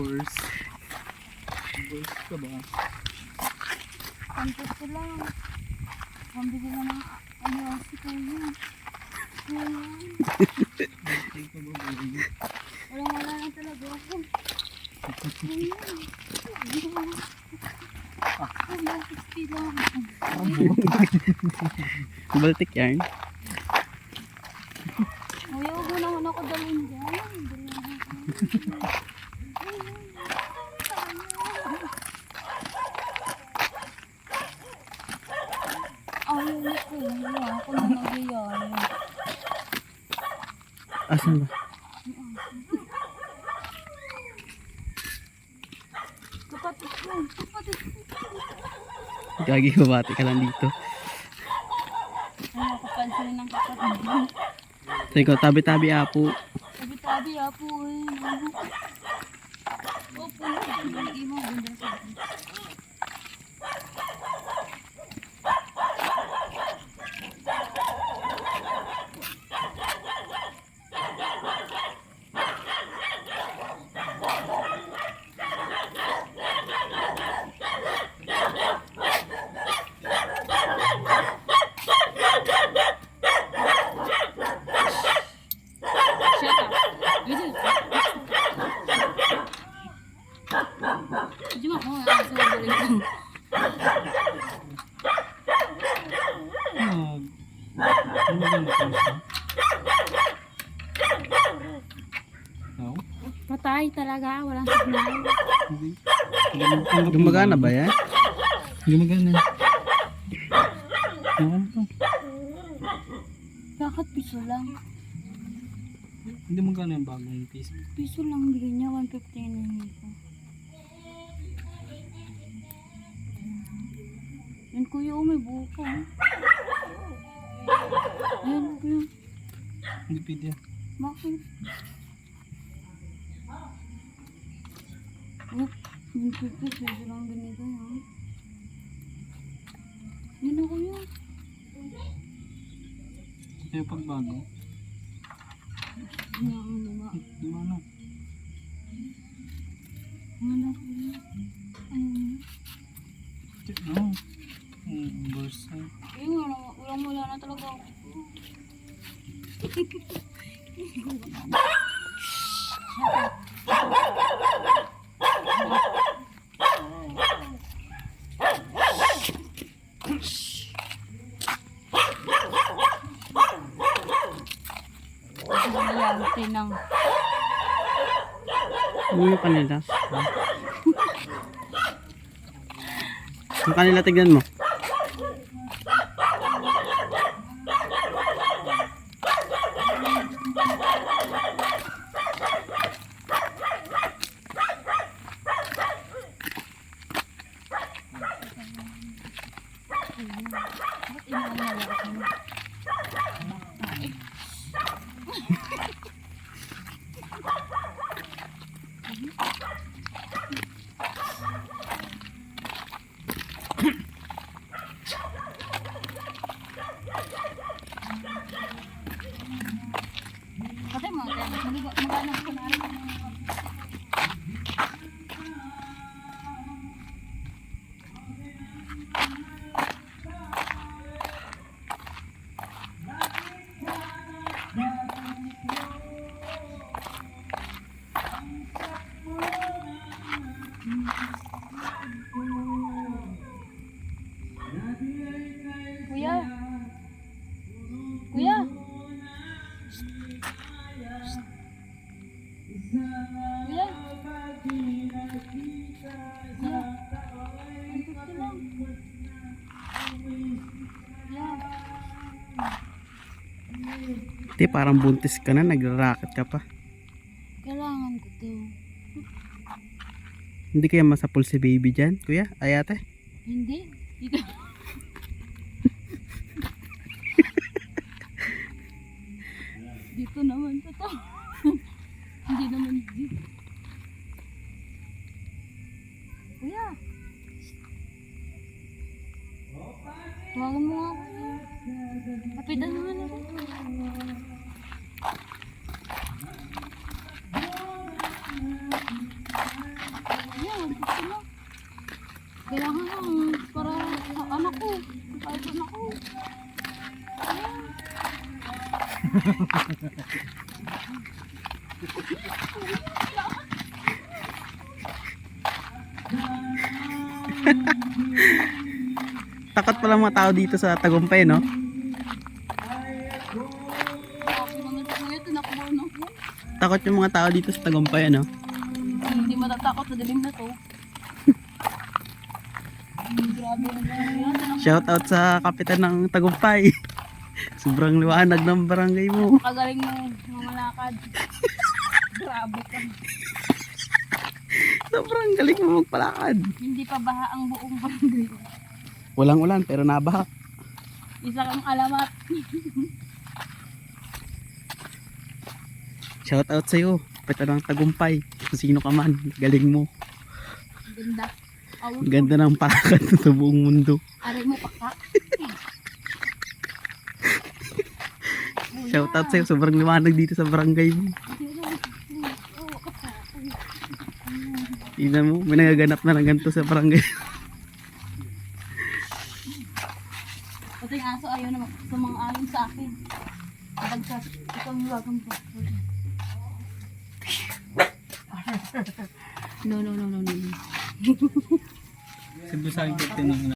Boars. Boars ka ba? Pantos ko lang. Pambili na ng ano si Kuya. Ayan. Birthday ka ba, boy? Wala na talaga ako. Ayan. Ang bakit lang. Baltic yarn. Kuya, huwag mo naman ako dalhin dyan. Ayaw ni Kuya. Ako na nagyayari. Asan ba? Kapatid ko. Kapatid ko. Gagi, babati ka lang dito. Ano ako pansinin ng kapatid mo? Teko, tabi-tabi apo. Tabi-tabi po eh. Opo. Hindi mo. Ganda sa akin. Cuma mau yang suruh itu. Ano maganda ka siya? No? Patay talaga, walang signal. Hindi. Hindi Gumagana ba yan? Gumagana. Ano to? Bakit piso lang? Hindi magana yung bagong piece. Piso lang bigyan niya, 150 na nito. Yan kuya, oh, may buko. Ayan kuya. Hindi pwede yan. Bakit? Oh, 150 piso lang binigay ha. Yan na kuya. Kaya pagbago. Yan ang luma. Di ba na? Ano na kuya? Ayun. No. Bursa. Eh, wala na talaga ako. Nangyayari ng Ano yung kanila? Yung kanila, tignan mo. Patay mo, maghanap ko na rin. Kuya. Kuya. Kuya. Te, parang buntis ka na, nagra-racket ka pa. Kailangan ko to. Hindi kaya masapul si baby dyan, kuya? Ay ate? Hindi. Ikaw. Dito naman to. Hindi naman dito. Kuya. Tawagan mo nga ako. Kapitan naman ako. Sila. Kailangan lang para sa anak ko. Kahit anak ko. Ayan. Takot pala mga tao dito sa Tagumpay, no? Ako naman sa kuya, tinakbo na ko. Takot yung mga tao dito sa Tagumpay, ano? Hindi matatakot sa dilim na to. Grabe na yan. Shout out sa kapitan ng Tagumpay. Sobrang liwanag ng barangay mo. Kagaling mo mamalakad. Grabe ka. Sobrang galing mo magpalakad. Hindi pa baha ang buong barangay. Walang ulan pero nabaha. Isa kang alamat. Shout out sa'yo, kapitan ng Tagumpay. Kung sino ka man, galing mo. Ganda. Awon Ang ganda ng palakad sa buong mundo. Aray mo paka. Shout out sa'yo, sobrang liwanag dito sa barangay mo. Tingnan mo, may nagaganap na ng ganito sa barangay. Pati yung aso ayaw na sumang-ayon sa akin. Pagkas, ikaw yung wagang po. No. Sabi sa akin,